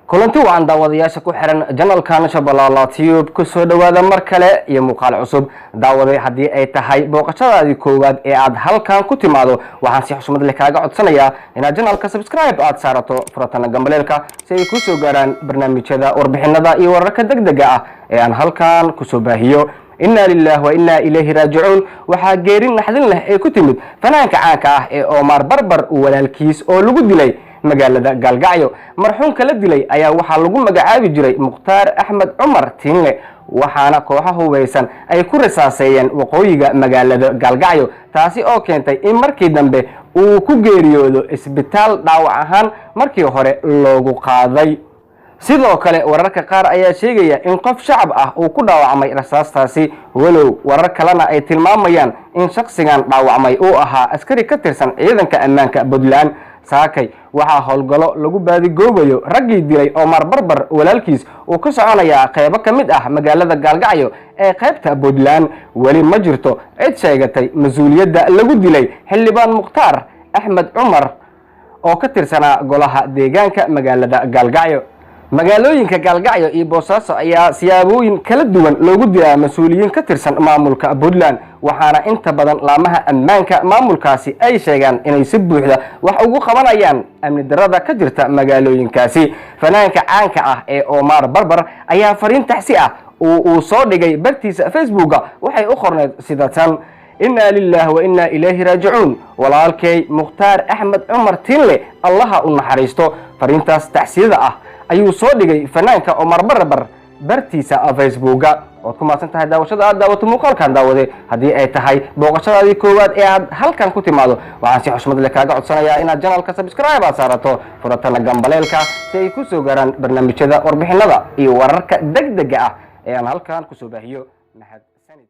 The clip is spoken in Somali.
kulanti waan daawadayaasha ku xiran channelkan Shabeellaha Tube ku soo dhawaada mar kale iyo muuqaal cusub daawaday hadii ay tahay booqashadaadii koowaad ee aad halkan ku timaado waxaan si xushmad leh kaaga codsanayaa inaad channelka subscribe aad saarato furatan gambaleelka si ay ku soo gaaraan barnaamijyada warbixinada iyo wararka degdega ah ee aan halkan ku soo baahiyo inna lillahi wa inna ilayhi raaji'uun waxa geerin naxdin leh ee ku timid fanaanka caanka ah ee Omar Barbar uu walaalkiis oo lagu dilay magaalada Galgacyo marxuum kala dilay ayaa waxa lagu magacaabi jiray Mukhtaar Axmed Cumar Tiinle waxaana kooxaha hubeysan ay ku rasaasayeen waqooyiga magaalada Galgacyo taasi oo keentay in markii dambe uu ku geeriyoodo isbitaal dhaawac ahaan markii hore loogu qaaday sidoo kale wararka qaar ayaa sheegaya in qof shacab ah uu ku dhaawacmay rasaastaasi walow warar kalena ay tilmaamayaan in shakhsigan dhaawacmay uu ahaa askari ka tirsan ciidanka ammaanka Puntland saakay waxa howlgalo lagu baadi goobayo raggii dilay Omar Barbar walaalkiis oo ka soconaya qaybo kamid ah magaalada Galgacyo ee qaybta Puntland wali ma jirto cid sheegatay mas'uuliyadda lagu dilay xildhibaan Mukhtaar Axmed Cumar oo ka tirsanaa golaha deegaanka magaalada Galgacyo magaalooyinka Galgacyo iyo Boosaaso ayaa siyaabooyin kala duwan loogu dilaa mas'uuliyiin ka tirsan maamulka Puntland waxaana inta badan laamaha ammaanka maamulkaasi ay sheegaan inay si buuxda wax ugu qabanayaan amni darrada ka jirta magaalooyinkaasi fanaanka caanka ah ee Omar Barbar ayaa fariin taxsi ah uu soo dhigay bartiisa Facebook waxay u qorneed sida tan inna lillahi wa inna ilayhi raaji'uun walaalkay Mukhtaar Axmed Cumar Tiinle allaha u naxariisto fariintaas taxsiyada ah ayuu soo dhigay fanaanka Omar Barbar bartiisa Facebook oo ku maasan tahay daawashada aad daawato muuqaalkan daawade hadii ay tahay booqashadaadii koowaad ee aad halkan ku timaado waxaan si xushmad leh kaaga codsanayaa inaad channelka subscribe aad saarato furatan gambaleelka si ay ku soo gaaraan barnaamijyada warbixinada iyo wararka degdega ah ee aan halkan ku soo baahiyo mahadsanid